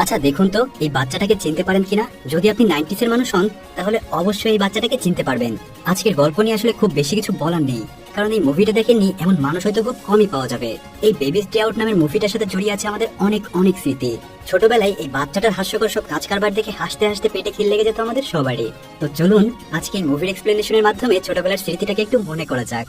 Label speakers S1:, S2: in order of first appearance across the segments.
S1: আচ্ছা দেখুন তো এই বাচ্চাটাকে চিনতে পারেন কিনা। যদি আপনি 90s এর মানুষ হন তাহলে অবশ্যই এই বাচ্চাটাকে চিনতে পারবেন। আজকের গল্প নিয়ে আসলে খুব বেশি কিছু বলার নেই, কারণ এই মুভিটা দেখেননি এমন মানুষ হয়তো খুব কমই পাওয়া যাবে। এই বেবিস ডে আউট নামের মুভিটার সাথে জড়িয়ে আছে আমাদের অনেক অনেক স্মৃতি। ছোটবেলায় এই বাচ্চাটার হাস্যকর সব কাজ কারবার দেখে হাসতে হাসতে পেটে খিল লেগে যেত আমাদের সবারই। তো চলুন আজকে এই মুভির এক্সপ্লেনেশনের মাধ্যমে ছোটবেলার স্মৃতিটাকে একটু মনে করা যাক।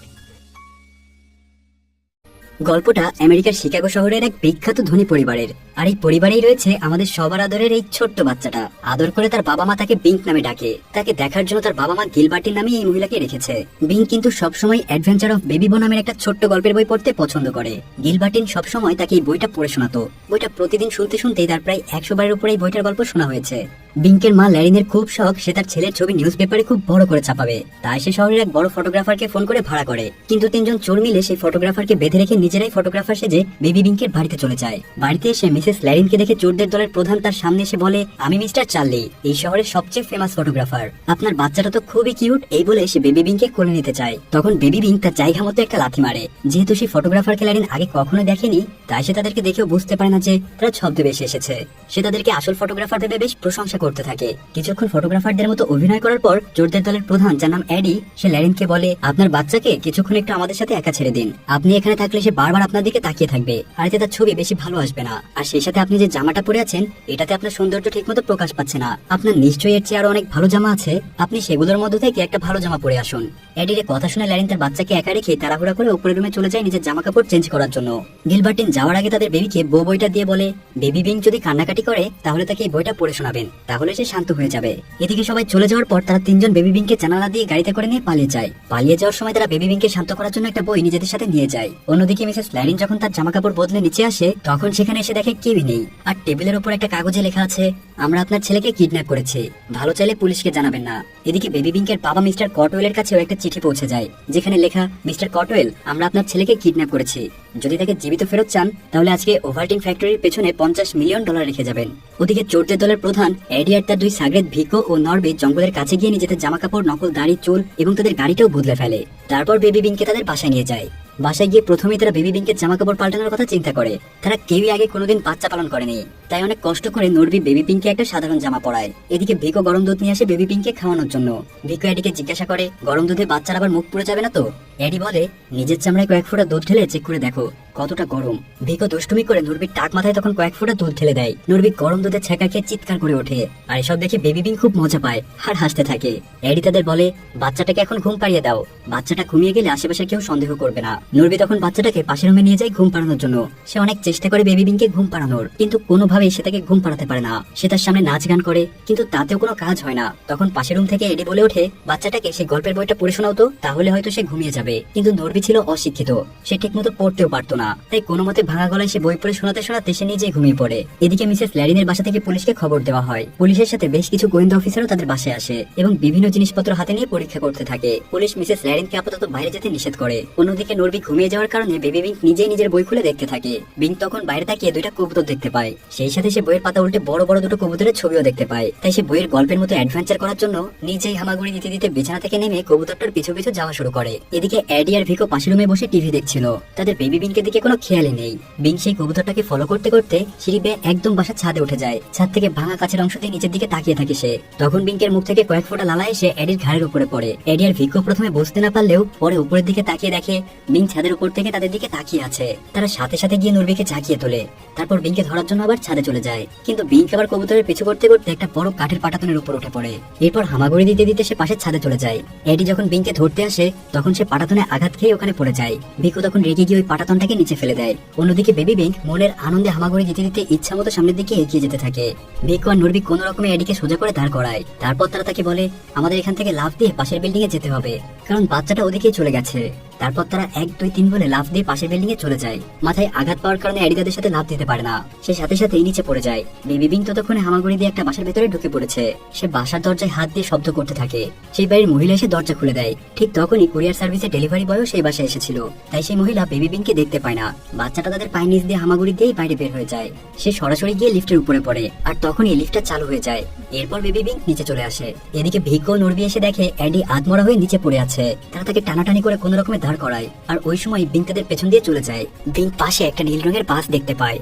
S1: গল্পটা আমেরিকার শিকাগো শহরের এক বিখ্যাত ধনী পরিবারের, আর এই পরিবারেই রয়েছে আমাদের সবার আদরের এই ছোট্ট বাচ্চাটা। আদর করে তার বাবা মা তাকে বিঙ্ক নামে ডাকে। তাকে দেখার জন্য তার বাবা মা গিলবার্টিন নামে এই মহিলাকে রেখেছে। বিঙ্ক কিন্তু সবসময় অ্যাডভেঞ্চার অফ বেবি বো নামের একটা ছোট্ট গল্পের বই পড়তে পছন্দ করে। গিলবার্টিন সবসময় তাকে এই বইটা পড়ে শোনাতো। বইটা প্রতিদিন শুনতে শুনতেই তার প্রায় 100 বারের উপরে এই বইটার গল্প শোনা হয়েছে। বিঙ্কের মা ল্যারিনের খুব শখ সে তার ছেলের ছবি নিউজ পেপারে খুব বড় করে ছাপাবে, তাই সে শহরের এক বড় ফটোগ্রাফারকে ফোন করে ভাড়া করে। কিন্তু 3 জন চোর মিলে সেই ফটোগ্রাফারকে বেঁধে রেখে নিজেরাই ফটোগ্রাফার সেজে বেবি বিঙ্কের বাড়িতে চলে যায়। বাড়িতে এসে মিসেস ল্যারিনকে দেখে চোরদের দলের প্রধান তার সামনে এসে বলে, আমি মিস্টার চার্লি, এই শহরের সবচেয়ে ফেমাস ফটোগ্রাফার। আপনার বাচ্চাটা তো খুবই কিউট। এই বলে সে বেবি বিঙ্ককে কোলে নিতে চায়। তখন বেবি বিঙ্ক তার জায়গা মতো একটা লাথি মারে। যেহেতু সেই ফটোগ্রাফারকে ল্যারিন আগে কখনো দেখেনি, তাই সে তাদেরকে দেখেও বুঝতে পারে না যে তারা ছদ্মবেশে এসেছে। সে তাদেরকে আসল ফটোগ্রাফার ভেবে বেশ প্রশংসা করতে থাকে। কিছুক্ষণ ফটোগ্রাফারদের মতো অভিনয় করার পর চোরদের দলের প্রধান, যার নাম এডি, সে ল্যারিনকে বলে, আপনার বাচ্চাকে কিছুক্ষণ একটু আমাদের সাথে একা ছেড়ে দিন। আপনি এখানে থাকলে সে বারবার আপনার দিকে তাকিয়ে থাকবে, আর এতে তার ছবি বেশি ভালো আসবে না। আর সেই সাথে আপনি যে জামাটা পরে আছেন এটাতে আপনার সৌন্দর্য ঠিকমতো প্রকাশ পাচ্ছে না। আপনার নিশ্চয়ই এর চেয়ে আরো অনেক ভালো জামা আছে, আপনি সেগুলোর মধ্যে থেকে একটা ভালো জামা পরে আসুন। এডির কথা শুনে ল্যারিন তার বাচ্চাকে একা রেখে তাড়াহুড়া করে উপরের রুমে চলে যায় নিজের জামা কাপড় চেঞ্জ করার জন্য। গিলবার্টিন যাওয়ার আগে তাদের বেবিকে বইটা দিয়ে বলে, বেবি বিঙ্ক যদি কান্নাকাটি করে তাহলে তাকে এই বইটা পড়ে শোনাবেন, তাহলে সে শান্ত হয়ে যাবে। এদিকে সবাই চলে যাওয়ার পর তারা 3 জন বেবি বিঙ্ককে জানালা দিয়ে গাড়িতে করে নিয়ে পালিয়ে যায়। পালিয়ে যাওয়ার সময় তারা বেবি বিঙ্ককে শান্ত করার জন্য একটা বই নিজেদের সাথে নিয়ে যায়। অন্যদিকে মিসেস ল্যারিন যখন তার জামা কাপড় বদলে নিচে আসে তখন সেখানে এসে দেখে কেউই নেই। আর টেবিলের উপর একটা কাগজে লেখা আছে, আমরা আপনার ছেলেকে কিডন্যাপ করেছি, ভালো চাইলে পুলিশকে জানাবেন না। এদিকে বেবি বিঙ্কের বাবা মিস্টার কটওয়েলের কাছেও একটা চিঠি পৌঁছে যায়, যেখানে লেখা, মিস্টার কটওয়েল, আমরা আপনার ছেলেকে কিডন্যাপ করেছি। যদি তাকে জীবিত ফেরত চান তাহলে আজকে ওভালটিন ফ্যাক্টরির পেছনে $50 মিলিয়ন রেখে যাবেন। ওদিকে চোরদের দলের প্রধান এডি আর তার 2 সাগরেদ ভিকো ও নরবে জঙ্গলের কাছে গিয়ে নিজেদের জামা কাপড়, নকল দাড়ি, চুল এবং তাদের গাড়িটাও বদলে ফেলে। তারপর বেবি বিঙ্ককে তাদের বাসায় নিয়ে যায়। বাসায় গিয়ে প্রথমেই তারা বেবি বিঙ্কের জামা কাপড় পাল্টানোর কথা চিন্তা করে। তারা কেউই আগে কোনোদিন বাচ্চা পালন করেনি, তাই অনেক কষ্ট করে নরবি বেবি পিঙ্ককে একটা সাধারণ জামা পরায়। এদিকে ভিকো গরম দুধ নিয়ে আসে বেবি পিঙ্ককে খাওয়ানোর জন্য। ভিকো এডিকে জিজ্ঞাসা করে, গরম দুধে বাচ্চার আবার মুখ পুড়ে যাবে না তো? এডি বলে, নিজের চামড়ায় কয়েক ফোঁটা দুধ ঢেলে চেক করে দেখো কতটা গরম। ভিকো দুষ্টুমি করে নরবির টাক মাথায় তখন কয়েক ফোঁটা দুধ ঢেলে দেয়। নরবি গরম দুধে ছেঁকা খেয়ে চিৎকার করে ওঠে। আর এসব দেখে বেবি পিঙ্ক খুব মজা পায় আর হাসতে থাকে। এডি তাদের বলে, বাচ্চাটাকে এখন ঘুম পাড়িয়ে দাও, বাচ্চাটা ঘুমিয়ে গেলে আশেপাশে কেউ সন্দেহ করবে না। নরবি তখন বাচ্চাটাকে পাশের রুমে নিয়ে যায় ঘুম পাড়ানোর জন্য। সে অনেক চেষ্টা করে বেবি পিঙ্ককে ঘুম পাড়ানোর, কিন্তু কোনোভাবেই সে তাকে ঘুম পাড়াতে পারে না। সে তার সামনে নাচ গান করে, কিন্তু তাতেও কোনো কাজ হয় না। তখন পাশের রুম থেকে এডি বলে ওঠে, বাচ্চাটাকে সে গল্পের বইটা পড়ে শোনাও তো, তাহলে হয়তো সে ঘুমিয়ে যাবে। কিন্তু নরবি ছিল অশিক্ষিত, সে ঠিকমতো পড়তেও পারতো না, তাই কোনো মতে ভাঙা গলায় সে বই পড়ে শোনাতে শোনাতে সে নিজেই ঘুমিয়ে পড়ে। এদিকে মিসেস ল্যারিনের বাসা থেকে পুলিশকে খবর দেওয়া হয়। পুলিশের সাথে বেশ কিছু গোয়েন্দা অফিসারও তাদের বাসায় আসে এবং বিভিন্ন জিনিসপত্র হাতে নিয়ে পরীক্ষা করতে থাকে। পুলিশ মিসেস ল্যারিনকে আপাতত বাইরে যেতে নিষেধ করে। অন্যদিকে নরবি ঘুমিয়ে যাওয়ার কারণে বেবি বিঙ্ক নিজেই নিজের বই খুলে দেখতে থাকে। বিঙ্ক তখন বাইরে তাকিয়ে 2টা কবুতর দেখতে পায়। সেই সাথে সে বইয়ের পাতা উল্টে বড় বড় 2টো কবুতরের ছবিও দেখতে পায়। তাই সে বইয়ের গল্পের মতো অ্যাডভেঞ্চার করার জন্য নিজেই হামাগুড়ি দিতে দিতে বিছানা থেকে নেমে কবুতরটার পিছু পিছু যাওয়া শুরু করে। এদিকে এডি আর ভিকো পাশের রুমে বসে টিভি দেখছিল। তাদের বেবি বিঙ্কের দিকে কোনো খেয়ালই নেই। বিঙ্ক সেই কবুতরটাকে ফলো করতে করতে সিঁড়ি বেয়ে একদম বাসার ছাদে উঠে যায়। ছাদ থেকে ভাঙা কাছের অংশ দিয়ে নিচের দিকে তাকিয়ে থাকে সে। তখন বিঙ্কের মুখ থেকে কয়েক ফোঁটা লালা এসে এডির ঘাড়ের উপরে পড়ে। এডি আর ভিকো প্রথমে বুঝতে না পারলেও পরে উপরের দিকে তাকিয়ে দেখে বিঙ্ক ছাদের উপর থেকে তাদের দিকে তাকিয়ে আছে। তারা সাথে সাথে গিয়ে নরবিকে জাগিয়ে তোলে। তারপর বিঙ্ককে ধরার জন্য আবার ছাদে চলে যায়, কিন্তু বিঙ্ক আবার কবুতরের পিছু করতে করতে একটা বড় কাঠের পাটাতনের উপর উঠে পড়ে। এরপর হামাগুড়ি দিতে দিতে সে পাশের ছাদে চলে যায়। এডি যখন বিঙ্ককে ধরতে আসে তখন সে পাটাতনে আঘাত খেয়ে ওখানে পড়ে যায়। ভিকো তখন রেগে গিয়ে ওই পাটাতনটাকে নিচে ফেলে দেয়। অন্যদিকে বেবি বিঙ্ক মনের আনন্দে হামাগুড়ি দিতে দিতে ইচ্ছা মতো সামনের দিকে এগিয়ে যেতে থাকে। ভিকো আর নরবি কোন রকমে এডিকে সোজা করে দাঁড় করায়। তারপর তারা তাকে বলে, আমাদের এখান থেকে লাফ দিয়ে পাশের বিল্ডিং এ যেতে হবে, কারণ বাচ্চাটা ওদিকেই চলে গেছে। তারপর তারা 1 2 3 বলে লাফ দিয়ে পাশের বিল্ডিং এ চলে যায়। মাথায় আঘাত পাওয়ার কারণে এডি তাদের সাথে লাফ দিতে পারে না, সে সাথে সাথেই নিচে পড়ে যায়। বেবি বিঙ্ক ততক্ষণে হামাগুড়ি দিয়ে একটা বাসার ভেতরে ঢুকে পড়েছে। সে বাসার দরজায় হাত দিয়ে শব্দ করতে থাকে। সেই বাড়ির মহিলা এসে দরজা খুলে দেয়। ঠিক তখনই কুরিয়ার সার্ভিসে ডেলিভারি বয়ও সেই বাসায় এসেছিল। তাই সেই মহিলা বেবি বিঙ্ককে দেখতে পায় না। বাচ্চাটা তাদের পায়ের নিচ দিয়ে হামাগুড়ি দিয়েই বাইরে বের হয়ে যায়। সে সরাসরি গিয়ে লিফটের উপরে পড়ে, আর তখনই লিফটটা চালু হয়ে যায়। এরপর বেবি বিঙ্ক নিচে চলে আসে। এদিকে ভিকো নরবি এসে দেখে এডি আধমরা হয়ে নিচে পড়ে আছে। তারা তাকে টানাটানি করে কোন রকমে দাঁড় করায়, আর ওই সময় বিঙ্ক তাদের পেছন দিয়ে চলে যায়। বিঙ্ক পাশে একটা নীল রঙের বাস দেখতে পায়।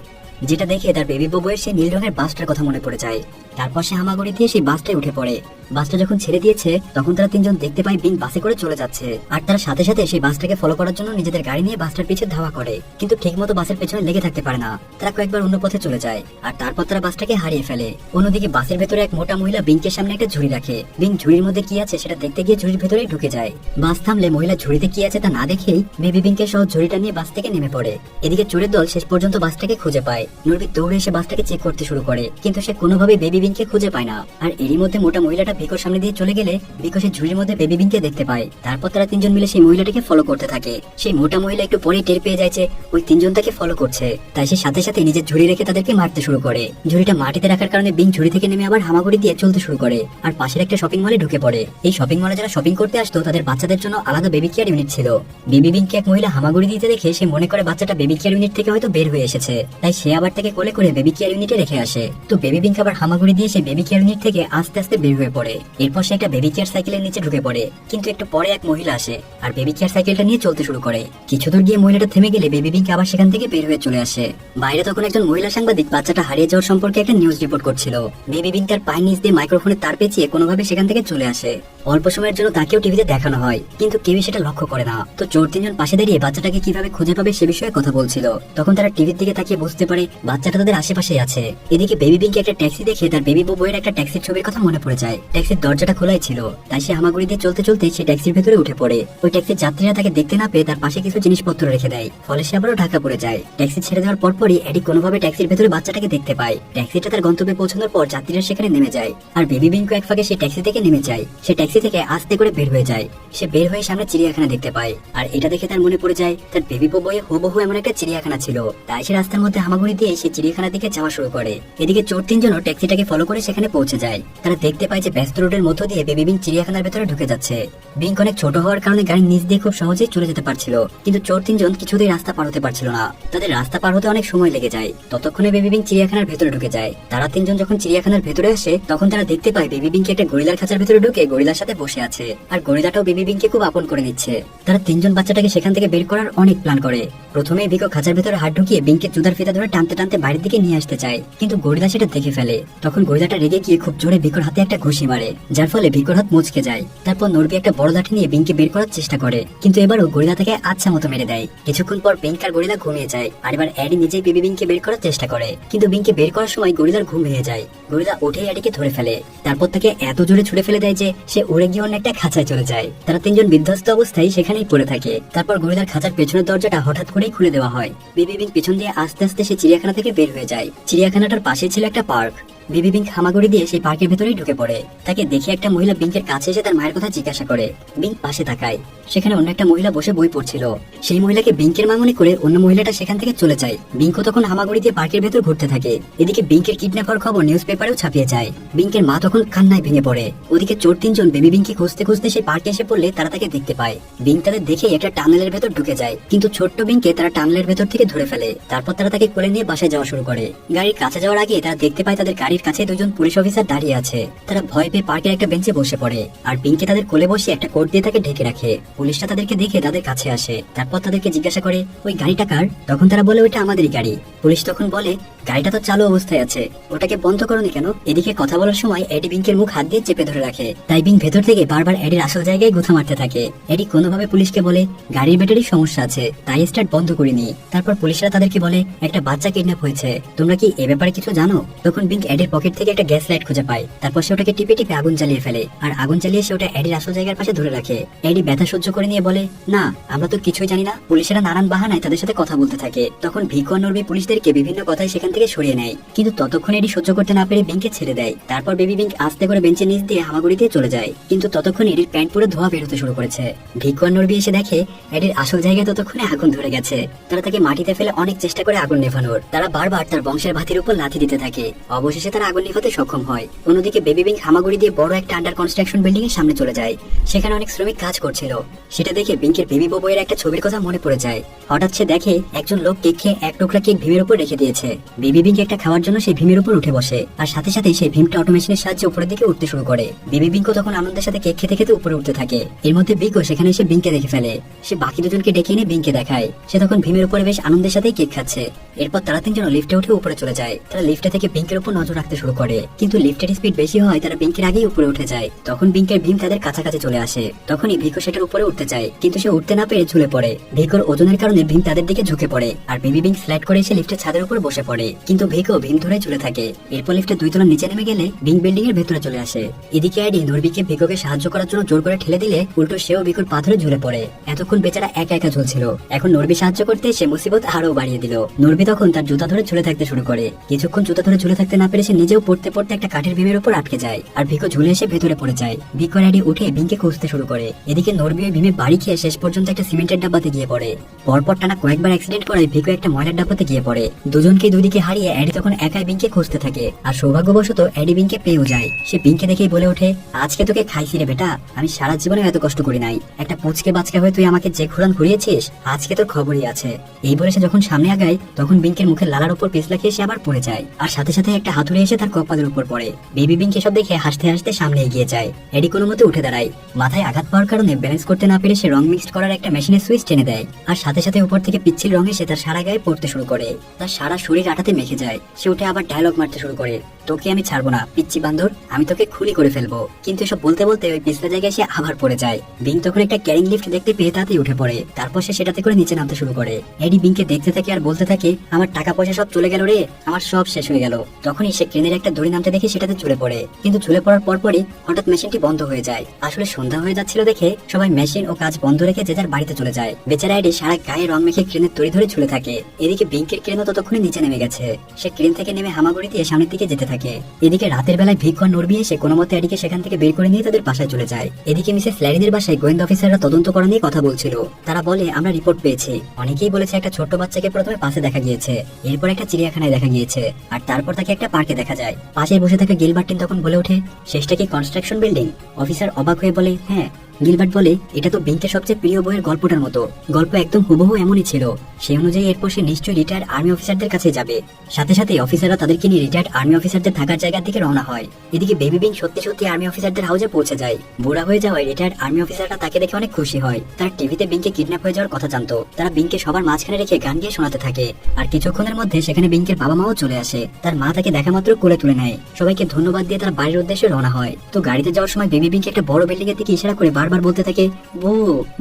S1: যেটা দেখে তার বেবি বউয়ের সেই নীল রঙের বাসটার কথা মনে পড়ে যায়। তারপর সে হামাগুড়ি দিয়ে সেই বাসটায় উঠে পড়ে। বাসটা যখন ছেড়ে দিয়েছে তখন তারা তিনজন দেখতে পায় বিং বাসে করে চলে যাচ্ছে, আর তারা সাথে সাথে সেই বাসটাকে ফলো করার জন্য নিজেদের গাড়ি নিয়ে বাসটার পিছনে ধাওয়া করে, কিন্তু ঠিকমতো বাসের পেছনে লেগে থাকতে পারে না। তারা কয়েকবার অন্য পথে চলে যায় আর তারপর তারা বাসটাকে হারিয়ে ফেলে। অন্যদিকে বাসের ভেতরে এক মোটা মহিলা বিংকের সামনে একটা ঝুড়ি রাখে। বিং ঝুড়ির মধ্যে কি আছে সেটা দেখতে গিয়ে ঝুড়ির ভেতরে ঢুকে যায়। বাস থামলে মহিলা ঝুড়িতে কি আছে তা না দেখেই বেবি বিংকে সহ ঝুড়িটা নিয়ে বাস থেকে নেমে পড়ে। এদিকে চোরের দল শেষ পর্যন্ত বাসটাকে খুঁজে পায়। নুরবি দৌড়ে এসে বাসটাকে চেক করতে শুরু করে, কিন্তু সে কোনোভাবেই বেবি বিংকে খুঁজে পায় না। আর এরই মধ্যে মোটা মহিলাটা ভিকোর সামনে দিয়ে চলে গেলে ভিকো সেই ঝুড়ির মধ্যে বেবি বিংকে দেখতে পায়। তারপর তারা তিনজন মিলে সেই মহিলাটাকে ফলো করতে থাকে। সেই মোটা মহিলা একটু পরে টের পেয়ে যায় যে ওই তিনজন তাকে ফলো করছে, তাই সে সাথে সাথে নিজের ঝুড়ি রেখে তাদেরকে মারতে শুরু করে। ঝুড়িটা মাটিতে রাখার কারণে বিং ঝুড়ি থেকে নেমে আবার হামাগুড়ি দিয়ে চলতে শুরু করে আর পাশের একটা শপিং মলে ঢুকে পড়ে। এই শপিং মলে যারা শপিং করতে আসতো তাদের বাচ্চাদের জন্য আলাদা বেবি কেয়ার ইউনিট ছিল। বেবি বিংকে এক মহিলা হামাগুড়ি দিতে দেখে সে মনে করে বাচ্চাটা বেবি কেয়ার ইউনিট থেকে হয়তো বের হয়ে এসেছে, তাই সে আবার তাকে কোলে করে বেবি কেয়ার ইউনিটে রেখে আসে। তো বেবি বিংক আবার হামাগুড়ি দিয়ে সেই বেবি কেয়ার ইউনিট থেকে আস্তে আস্তে বের হয়ে পড়ে। এরপর সে একটা বেবি কেয়ার সাইকেলের নিচে ঢুকে পড়ে, কিন্তু একটু পরে এক মহিলা আসে আর বেবি কেয়ার সাইকেলটা নিয়ে চলতে শুরু করে। কিছু দূর গিয়ে মহিলাটা থেমে গেলে বেবি বিংক আবার সেখান থেকে বের হয়ে চলে আসে। বাইরে তখন একজন মহিলা সাংবাদিক বাচ্চাটা হারিয়ে যাওয়ার সম্পর্কে একটা নিউজ রিপোর্ট করছিল। বেবি বিংক তার পায়ের নিচ দিয়ে মাইক্রোফোনে তার পেঁচিয়ে কোনোভাবে সেখান থেকে চলে আসে। অল্প সময়ের জন্য তাকেও টিভিতে দেখানো হয়, কিন্তু কেউই সেটা লক্ষ্য করে না। তো চোর তিনজন পাশে দাঁড়িয়ে বাচ্চাটাকে কিভাবে খুঁজে পাবে সে বিষয়ে কথা বলছিল। তখন তারা টিভির দিকে তাকিয়ে বুঝতে পারে বাচ্চাটা তাদের আশেপাশেই আছে। এদিকে বেবি বিংকে একটা ট্যাক্সি দেখে তার বেবি বউয়ের একটা ট্যাক্সির ছবির কথা মনে পড়ে যায়। ট্যাক্সির দরজাটা খোলাই ছিল, তাই সে হামাগুড়ি দিয়ে চলতে চলতে সে ট্যাক্সির ভেতরে উঠে পড়ে। ওই ট্যাক্সির যাত্রীরা তাকে দেখতে না পেয়ে তার পাশে কিছু জিনিসপত্র রেখে দেয়, ফলে সে আবারও ঢাকা পড়ে যায়। ট্যাক্সি ছেড়ে দেওয়ার পরপরই এডি কোনোভাবে ট্যাক্সির ভেতরে বাচ্চাটাকে দেখতে পায়। ট্যাক্সিটা তার গন্তব্যে পৌঁছানোর পর যাত্রীরা সেখানে নেমে যায় আর বেবি বিংকো এক ফাঁকে সে ট্যাক্সি থেকে নেমে যায়। সে ট্যাক্সি থেকে আস্তে করে বের হয়ে যায়। সে বের হয়ে সামনে চিড়িয়াখানা দেখতে পায়, আর এটা দেখে তার মনে পড়ে যায় তার বেবি বউয়ে হুবহু এমন একটা চিড়িয়াখানা ছিল। তাই সে রাস্তার মধ্যে হামাগুড়ি দিয়ে সে চিড়িয়াখানার দিকে যাওয়া শুরু করে। এদিকে চোর তিনজনও ট্যাক্সিটাকে ফলো করে সেখানে পৌঁছে যায়। তারা দেখতে পায় যে ব্যস্ত রোডের মধ্য দিয়ে বেবি বিংক চিড়িয়াখানার ভেতরে ঢুকে যাচ্ছে। বিংক অনেক ছোট হওয়ার কারণে গাড়ির নিচ দিয়ে খুব সহজেই চলে যেতে পারছিল, কিন্তু চোর তিনজন কিছুতেই রাস্তা পার হতে পারছিল না। তাদের রাস্তা পার হতে অনেক সময় লেগে যায়। ততক্ষণে বেবি বিংক চিড়িয়াখানার ভেতরে ঢুকে যায়। তারা তিনজন যখন চিড়িয়াখানার ভেতরে আসে তখন তারা দেখতে পায় বেবি বিংক একটা গরিলার খাঁচার ভেতরে ঢুকে গরিলার সাথে বসে আছে, আর গরিলাটাও বেবি বিংককে খুব আপন করে নিচ্ছে। তারা তিনজন বাচ্চাটাকে সেখান থেকে বের করার অনেক প্ল্যান করে। প্রথমেই ভিকো খাঁচার ভেতরে হাত ঢুকিয়ে বিংকের চুদার ফিতা ধরে টানতে টানতে বাইরের দিকে নিয়ে আসতে চায়, কিন্তু গরিলা সেটা দেখে ফেলে। তখন গরিলাটা রেগে গিয়ে খুব জোরে ভিকোর হাতে একটা ঘুষি মারে, যার ফলে ভিকোর হাত মুচকে যায়। তারপর নরবি একটা বড় লাঠি নিয়ে বিংকে বের করার চেষ্টা করে, কিন্তু এবারও গরিলা তাকে আচ্ছা মতো মেরে দেয়। কিছুক্ষণ পর বিংক আর গরিলা ঘুমিয়ে যায়, আর এবার এডি নিজেই বেবি বিংকে বের করার চেষ্টা করে, কিন্তু বিংকে বের করার সময় গরিলার ঘুম ভেঙে যায়। গরিলা উঠে এডিকে ধরে ফেলে, তারপর তাকে এত জোরে ছুড়ে ফেলে দেয় যে সে উড়ে গিয়ে অন্য একটা খাঁচায় চলে যায়। তারা তিনজন বিধ্বস্ত অবস্থায় সেখানেই পড়ে থাকে। তারপর গরিলার খাঁচার পেছনের দরজাটা হঠাৎ করেই খুলে দেওয়া হয়। বেবি বিংক পেছন দিয়ে আস্তে আস্তে সে চিড়িয়াখানা থেকে বের হয়ে যায়। চিড়িয়াখানাটার পাশে ছিল একটা পার্ক। বেবি বিংক হামাগুড়ি দিয়ে সেই পার্কের ভেতরেই ঢুকে পড়ে। তাকে দেখে একটা মহিলা বিংকের কাছে এসে তার মায়ের কথা জিজ্ঞাসা করে। বিংক পাশে তাকায়, সেখানে অন্য একটা মহিলা বসে বই পড়ছিল। সেই মহিলাকে বিংকের মা মনে করে অন্য মহিলাটা সেখান থেকে চলে যায়। বিংকও তখন হামাগুড়ি দিয়ে পার্কের ভেতর ঘুরতে থাকে। এদিকে বিংকের কিডন্যাপ হওয়ার খবর নিউজ পেপারেও ছাপিয়ে যায়। বিংকের মা তখন কান্নায় ভেঙে পড়ে। ওদিকে চোর তিনজন বেবি বিংকে খুঁজতে খুঁজতে সেই পার্কে এসে পড়লে তারা তাকে দেখতে পায়। বিংক তাদের দেখে একটা টানেলের ভেতর ঢুকে যায়, কিন্তু ছোট্ট বিংকে তারা টানেলের ভেতর থেকে ধরে ফেলে। তারপর তারা তাকে কোলে নিয়ে বাসায় যাওয়া শুরু করে। গাড়ির কাছে যাওয়ার আগে তারা দেখতে পায় তাদের গাড়ির কাছে দুজন পুলিশ অফিসার দাঁড়িয়ে আছে। তারা ভয় পেয়ে পার্কের একটা বেঞ্চে বসে পড়ে, আর বিংকে তাদের কোলে বসে একটা কোট দিয়ে তাকে ঢেকে রাখে। পুলিশরা তাদেরকে দেখে তাদের কাছে আসে। তারপর তাদেরকে জিজ্ঞাসা করে ওই গাড়িটা কার। তখন তারা বলে ওইটা আমাদেরই গাড়ি। পুলিশ তখন বলে গাড়িটা তো চালু অবস্থায় আছে, ওটাকে বন্ধ করোনি কেন। এদিকে কথা বলার সময় এডি বিংকের মুখ হাত দিয়ে চেপে ধরে রাখে, তাই বিংক ভেতর থেকে বারবার এডির আসল জায়গায় গুঁথা মারতে থাকে। এডি কোনোভাবে পুলিশকে বলে গাড়ির ব্যাটারির সমস্যা আছে, তাই স্টার্ট বন্ধ করিনি। তারপর পুলিশরা তাদেরকে বলে একটা বাচ্চা কিডন্যাপ হয়েছে, তোমরা কি এ ব্যাপারে কিছু জানো। তখন বিংক এডির পকেট থেকে একটা গ্যাস লাইট খুঁজে পায়। তারপর সে ওটাকে টিপে টিপে আগুন জ্বালিয়ে ফেলে, আর আগুন জ্বালিয়ে সে ওটা এডির আসল জায়গার পাশে ধরে রাখে। এডি ব্যথা সহ্য করে নিয়ে বলে না আমরা তো কিছুই জানি না। পুলিশেরা নানান বাহানায় তাদের সাথে কথা বলতে থাকে। তখন ভিকো আর নরবি পুলিশদেরকে বিভিন্ন কথায় সেখান থেকে সরিয়ে নেয়, কিন্তু ততক্ষণ এডি সহ্য করতে না পেরে বিংকে ছেড়ে দেয়। তারপর বেবি বিংক আস্তে করে বেঞ্চের নিচ দিয়ে হামাগুড়ি দিয়ে চলে যায়, কিন্তু ততক্ষণ এডির প্যান্ট পুরো ধোয়া বের হতে শুরু করেছে। ভিকো আর নরবি এসে দেখে এডির আসল জায়গায় ততক্ষণে আগুন ধরে গেছে। তারা তাকে মাটিতে ফেলে অনেক চেষ্টা করে আগুন নেভানোর। তারা বারবার তার বংশের ভাতির উপর লাথি দিতে থাকে। অবশেষে তারা আগুন নিভাতে সক্ষম হয়। অন্যদিকে বেবি বিংক হামাগুড়ি দিয়ে বড় একটা আন্ডার কনস্ট্রাকশন বিল্ডিং এর সামনে চলে যায়। সেখানে অনেক শ্রমিক কাজ করছিল। সেটা দেখে বিংকের বেবি বউয়ের একটা ছবির কথা মনে পড়ে যায়। হঠাৎ সে দেখে একজন লোক কেক খেয়ে এক টুকরা কেক ভীমের উপর রেখে দিয়েছে। বেবি বিঙ্ক একটা খাওয়ার জন্য সেই ভীমের উপর উঠে বসে, আর সাথে সাথে সেই ভীমটা অটোমেশনের সাহায্যে উপরের দিকে উঠতে শুরু করে। বেবি বিঙ্কও তখন আনন্দের সাথে কেক খেতে খেতে উপরে উঠতে থাকে। এর মধ্যে বিঙ্কও সেখানে এসে বিঙ্ককে দেখে ফেলে। সে বাকি দুজনকে ডেকে এনে বিঙ্ককে দেখায় সে তখন ভীমের উপরে বেশ আনন্দের সাথেই কেক খাচ্ছে। এরপর তারা তিনজন লিফটে উঠে উপরে চলে যায়। তারা লিফটে থেকে বিঙ্কের উপর নজর রাখতে শুরু করে, কিন্তু লিফটের স্পিড বেশি হয় তারা বিঙ্কের আগেই উপরে উঠে যায়। তখন বিঙ্কের ভীম তাদের কাছাকাছি চলে আসে। তখনই ভিকো সেটার উপরে উঠতে চায়, কিন্তু সে উঠতে না পেরে ঝুলে পড়ে। ভিকোর ওজনের কারণে ভীম তাদের দিকে ঝুঁকে পড়ে, আর বেবি বিঙ্ক স্লাইড করে এসে লিফটের ছাদের উপর বসে পড়ে, কিন্তু ভিকো ভীম ধরে ঝুলে থাকে। এরপর লিফটে 2 তলা নিচে নেমে গেলে বিঙ্ক বিল্ডিং এর ভেতরে চলে আসে। এদিকে আইডি নরবিকে ভিকোকে সাহায্য করার জন্য জোর করে ঠেলে দিলে উল্টো সেও ভিকোর পা ধরে ঝুলে পড়ে। এতক্ষণ বেচারা একা একা ঝুলছিল, এখন নরবি সাহায্য করতে সে মুসিবত আরো বাড়িয়ে দিল। নরবি তখন তার জুতা ধরে ঝুলে থাকতে শুরু করে। কিছুক্ষণ জুতা ধরে ঝুলে থাকতে না পেরে সে নিজেও পড়তে পড়তে একটা কাঠের ভীমের উপর আটকে যায়, আর ভিকো ঝুলে এসে ভেতরে পড়ে যায়। ভিকোর আইডি উঠে বিঙ্কে খুঁজতে শুরু করে। এদিকে নরবি ওই ভীমে বাড়ি খেয়ে শেষ পর্যন্ত একটা সিমেন্টের ডাব্বাতে গিয়ে পড়ে। পরপর টানা কয়েকবার অ্যাক্সিডেন্ট করায় ভিকো একটা ময়লার ডাব্বাতে গিয়ে পড়ে। দুজনকে দুই দিকে হারিয়ে অ্যাডি তখন একাই বিঙ্কে খুঁজতে থাকে, আর সৌভাগ্যবশত অ্যাডি বিঙ্কে পেয়েও যায়। সে বিঙ্কে দেখেই বলে ওঠে, আজকে তোকে খাইছি রে বেটা, আমি সারা জীবনে এত কষ্ট করি নাই। একটা পুচকে বাচ্চা হয়ে তুই আমাকে যে ঘুরান ঘুরিয়েছিস, আজকে তোর খবরই আছে। এই বলে সে যখন সামনে আগায় তখন বিঙ্কের মুখে লালার উপর পিছলা খেয়ে সে আবার পড়ে যায়, আর সাথে সাথে একটা হাতুড়ে এসে তার কপালের উপর পড়ে। বেবি বিঙ্ক এসব দেখে হাসতে হাসতে সামনে এগিয়ে যায়। এডি কোনো মতে উঠে দাঁড়ায়। মাথায় আঘাত পাওয়ার কারণে ব্যালেন্স করতে না পেরে সে রং মিক্সড করার একটা মেশিনের সুইচ টেনে দেয়, আর সাথে সাথে উপর থেকে পিচ্ছিল রঙে সে তার সারা গায়ে পড়তে শুরু করে। তার সারা শরীর আটাতে মেখে যায়। সে উঠে আবার ডায়লগ মারতে শুরু করে, তোকে আমি ছাড়বো না পিচ্চি বান্দর, আমি তোকে খুলি করে ফেলবো। কিন্তু এসব বলতে বলতে ওই পিছলা জায়গায় সে আবার পড়ে যায়। বিং তখন একটা ক্যারিং লিফট দেখতে পেয়ে তাতেই উঠে পড়ে। তারপর সে সেটাতে করে নিচে নামতে শুরু করে। এডি বিংকে দেখতে থাকে আর বলতে থাকে, আমার টাকা পয়সা সব চলে গেল রে, আমার সব শেষ হয়ে গেল। তখনই সে ক্রেনের একটা দড়ি নামতে দেখে সেটাতে ঝুলে পড়ে, কিন্তু ঝুলে পড়ার পরপরই হঠাৎ মেশিনটি বন্ধ হয়ে যায়। আসলে সন্ধ্যা হয়ে যাচ্ছিল দেখে সবাই মেশিন ও কাজ বন্ধ রেখে যে যার বাড়িতে চলে যায়। বেচারা এডি সারা গায়ে রং মেখে ক্রেনের দড়ি ধরে ঝুলে থাকে। এদিকে বিংকের ক্রেনও ততক্ষণে নিচে নেমে গেছে। সে ক্রেন থেকে নেমে হামাগুড়ি দিয়ে সামনের দিকে যেতে থাকে। এদিকে রাতের বেলায় ভিক্ষণ নরবি এসে কোনো মতে এডিকে সেখান থেকে বের করে নিয়ে তাদের বাসায় চলে যায়। এদিকে মিসেস ল্যারিদের বাসায় গোয়েন্দা অফিসাররা তদন্ত করা নিয়ে কথা বলছিল। তারা বলে, আমরা রিপোর্ট পেয়েছি। অনেকেই বলেছে একটা ছোট্ট বাচ্চাকে প্রথমে পাশে দেখা গিয়েছে, এরপর একটা চিড়িয়াখানায় দেখা গিয়েছে, আর তারপর তাকে একটা পার্কে দেখা যায়। পাশে বসে থাকা গিলবার্টিন তখন বলে ওঠে, শেষটা কি কনস্ট্রাকশন বিল্ডিং? অফিসার অবাক হয়ে বলে, হ্যাঁ। গিলবার্ট বলে, এটা তো বিংকের সবচেয়ে প্রিয় বইয়ের গল্পটার মতো। গল্প একদম হুবহু এমনই ছিল। সেই অনুযায়ী এরপর সে নিশ্চয়ই রিটায়ার্ড আর্মি অফিসারদের কাছে যাবে। সাথে সাথে অফিসাররা তাদেরকে নিয়ে রিটায়ার্ড আর্মি অফিসারদের থাকার জায়গার দিকে রওনা হয়। এদিকে বেবি বিং সত্যি সত্যি আর্মি অফিসারদের হাউসে পৌঁছে যায়। বুড়া হয়ে যাওয়ায় রিটায়ার্ড আর্মি অফিসাররা তাকে দেখে অনেক খুশি হয়। তারা টিভিতে বিংকে কিডন্যাপ হয়ে যাওয়ার কথা জানতো। তারা বিংকে সবার মাঝখানে রেখে গান গিয়ে শোনাতে থাকে। আর কিছুক্ষণের মধ্যে সেখানে বিংকের বাবা মাও চলে আসে। তার মা তাকে দেখা মাত্র কোলে তুলে নেয়। সবাইকে ধন্যবাদ দিয়ে তার বাড়ির উদ্দেশ্যে রওনা হয়। তো গাড়িতে যাওয়ার সময় বেবি বিংকে একটা বড় বিল্ডিং এর দিকে ইশারা করে বারবার বলতে থাকে, বো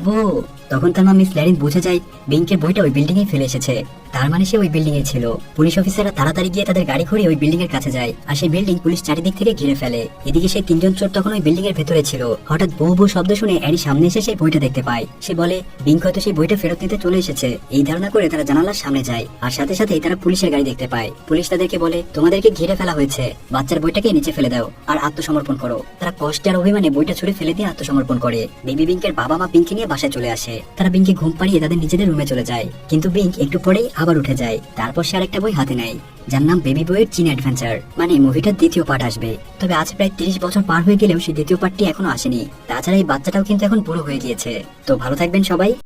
S1: বো। তখন তার মা মিস ল্যারিন বুঝে যায় বিংকের বইটা ওই বিল্ডিং এ ফেলে এসেছে। তার মানে সে ওই বিল্ডিং এ ছিল। পুলিশ অফিসাররা তাড়াতাড়ি গিয়ে তাদের গাড়ি ঘুরিয়ে ওই বিল্ডিং এর কাছে যায়, আর সেই বিল্ডিং পুলিশ চারিদিক থেকে ঘিরে ফেলে। এদিকে সেই তিনজন চোর তখন ওই বিল্ডিং এর ভেতরে ছিল। হঠাৎ বউ বউ শব্দ শুনে অ্যাডি সামনে এসে সেই বইটা দেখতে পায়। সে বলে, বিংক হয়তো সেই বইটা ফেরত নিতে চলে এসেছে। এই ধারণা করে তারা জানালার সামনে যায়, আর সাথে সাথেই তারা পুলিশের গাড়ি দেখতে পায়। পুলিশ তাদেরকে বলে, তোমাদেরকে ঘিরে ফেলা হয়েছে, বাচ্চার বইটাকে নিচে ফেলে দাও আর আত্মসমর্পণ করো। তারা কষ্টে আর অভিমানে বইটা ছুড়ে ফেলে দিয়ে আত্মসমর্পণ করে। বেবি বিংকের বাবা মা বিংকে নিয়ে বাসায় চলে আসে। তারা বিংকে ঘুম পাড়িয়ে তাদের নিজেদের রুমে চলে যায়, কিন্তু বিংক একটু পরেই আবার উঠে যায়। তারপর সে আরেকটা বই হাতে নেয়, যার নাম বেবি বইয়ের চীন অ্যাডভেঞ্চার। মানে মুভিটার দ্বিতীয় পার্ট আসবে। তবে আজ প্রায় 30 বছর পার হয়ে গেলেও সেই দ্বিতীয় পার্টটি এখনো আসেনি। তাছাড়া এই বাচ্চাটাও কিন্তু এখন বুড়ো হয়ে গিয়েছে। তো ভালো থাকবেন সবাই।